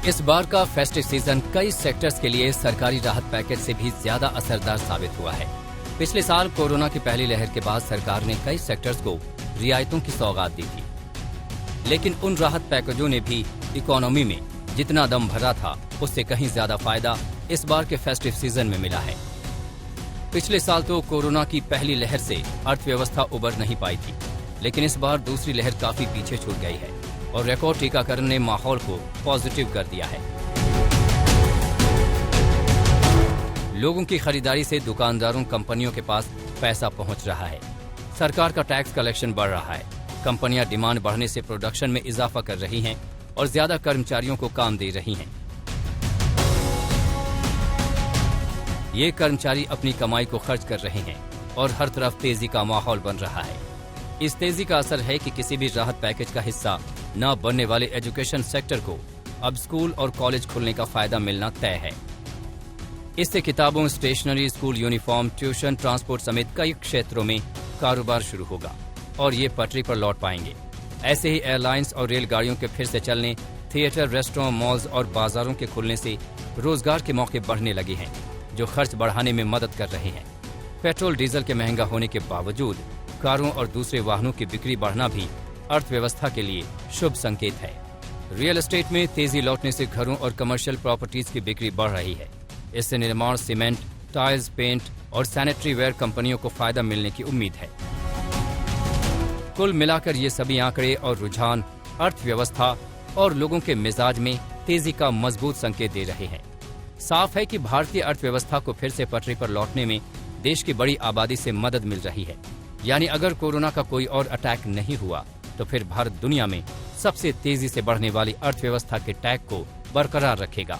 इस बार का festive season कई सेक्टर्स के लिए सरकारी राहत पैकेज से भी ज्यादा असरदार साबित हुआ है। पिछले साल कोरोना की पहली लहर के बाद सरकार ने कई सेक्टर्स को रियायतों की सौगात दी थी, लेकिन उन राहत पैकेजों ने भी इकोनॉमी में जितना दम भरा था उससे कहीं ज्यादा फायदा इस बार के फेस्टिव सीजन में मिला है। पिछले साल तो कोरोना की पहली लहर से अर्थव्यवस्था उबर नहीं पाई थी, लेकिन इस बार दूसरी लहर काफी पीछे छूट गई है और रिकॉर्ड टीकाकरण ने माहौल को पॉजिटिव कर दिया है। लोगों की खरीदारी से दुकानदारों कंपनियों के पास पैसा पहुंच रहा है। सरकार का टैक्स कलेक्शन बढ़ रहा है। कंपनियां डिमांड बढ़ने से प्रोडक्शन में इजाफा कर रही हैं और ज्यादा कर्मचारियों को काम दे रही हैं। ये कर्मचारी अपनी कमाई को खर्च कर रहे हैं और हर तरफ तेजी का माहौल बन रहा है। इस तेजी का असर है कि किसी भी राहत पैकेज का हिस्सा न बनने वाले एजुकेशन सेक्टर को अब स्कूल और कॉलेज खुलने का फायदा मिलना तय है। इससे किताबों, stationery, school uniform, tuition, transport समेत कई क्षेत्रों में कारोबार शुरू होगा और ये पटरी पर लौट पाएंगे। ऐसे ही एयरलाइंस और रेलगाड़ियों के फिर से चलने, थिएटर, रेस्टोरेंट, मॉल्स और बाजारों के खुलने से रोजगार के मौके बढ़ने लगे हैं, जो खर्च बढ़ाने में मदद कर रहे हैं। पेट्रोल डीजल के महंगा होने के बावजूद कारों और दूसरे वाहनों की बिक्री बढ़ना भी अर्थव्यवस्था के लिए शुभ संकेत है। रियल एस्टेट में तेजी लौटने से घरों और कमर्शियल प्रॉपर्टीज की बिक्री बढ़ रही है। इससे निर्माण, सीमेंट, टाइल्स, पेंट और सैनिटरी वेयर कंपनियों को फायदा मिलने की उम्मीद है। कुल मिलाकर ये सभी आंकड़े और रुझान अर्थव्यवस्था और लोगों के मिजाज में तेजी का मजबूत संकेत दे रहे हैं। साफ है कि भारतीय अर्थव्यवस्था को फिर से पटरी पर लौटने में देश की बड़ी आबादी से मदद मिल रही है। यानी अगर कोरोना का कोई और अटैक नहीं हुआ तो फिर भारत दुनिया में सबसे तेजी से बढ़ने वाली अर्थव्यवस्था के टैग को बरकरार रखेगा।